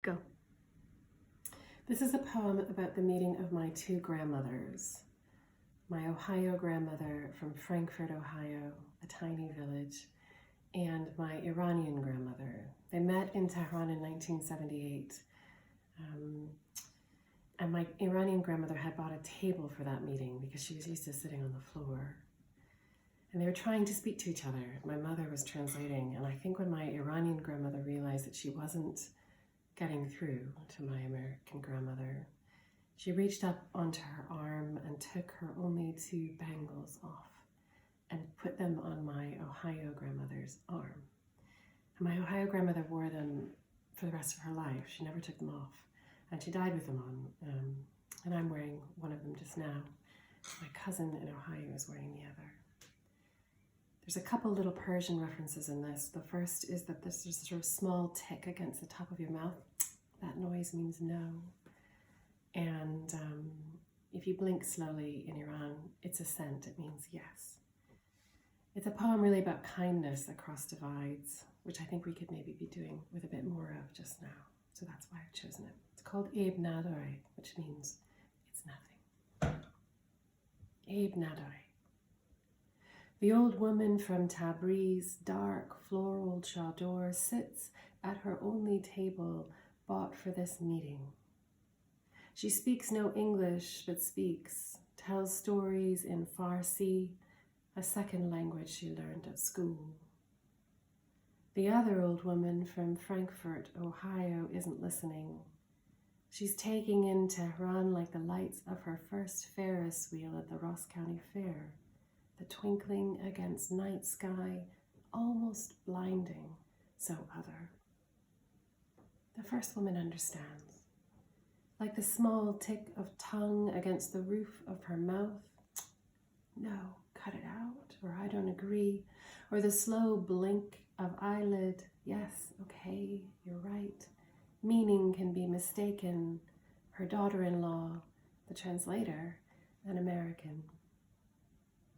Go. This is a poem about the meeting of my two grandmothers. My Ohio grandmother from Frankfort, Ohio, a tiny village, and my Iranian grandmother. They met in Tehran in 1978. And my Iranian grandmother had bought a table for that meeting because she was used to sitting on the floor. And they were trying to speak to each other. My mother was translating, and I think when my Iranian grandmother realized that she wasn't getting through to my American grandmother, she reached up onto her arm and took her only two bangles off and put them on my Ohio grandmother's arm. And my Ohio grandmother wore them for the rest of her life. She never took them off, and she died with them on. And I'm wearing one of them just now. My cousin in Ohio is wearing the other. There's a couple little Persian references in this. The first is that there's a sort of small tick against the top of your mouth. That noise means no. And if you blink slowly in Iran, it's assent. It means yes. It's a poem really about kindness across divides, which I think we could maybe be doing with a bit more of just now. So that's why I've chosen it. It's called Abe Nadore, which means it's nothing. Abe Nadore. The old woman from Tabriz, dark floral chador, sits at her only table bought for this meeting. She speaks no English, but speaks, tells stories in Farsi, a second language she learned at school. The other old woman from Frankfort, Ohio, isn't listening. She's taking in Tehran like the lights of her first Ferris wheel at the Ross County Fair. The twinkling against night sky, almost blinding, so other. The first woman understands. Like the small tick of tongue against the roof of her mouth. No, cut it out, or I don't agree. Or the slow blink of eyelid. Yes, okay, you're right. Meaning can be mistaken. Her daughter-in-law, the translator, an American.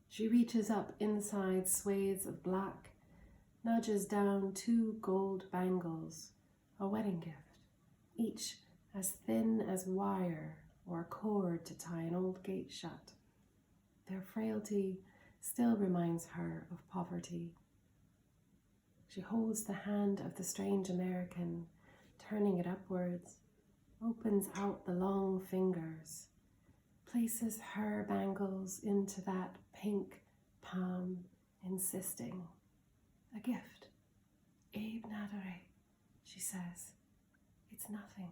She reaches up inside swathes of black, nudges down two gold bangles, a wedding gift, each as thin as wire or a cord to tie an old gate shut. Their frailty still reminds her of poverty. She holds the hand of the strange American, turning it upwards, opens out the long fingers, places her bangles into that pink palm, insisting. A gift. Abe Nadore, she says. It's nothing.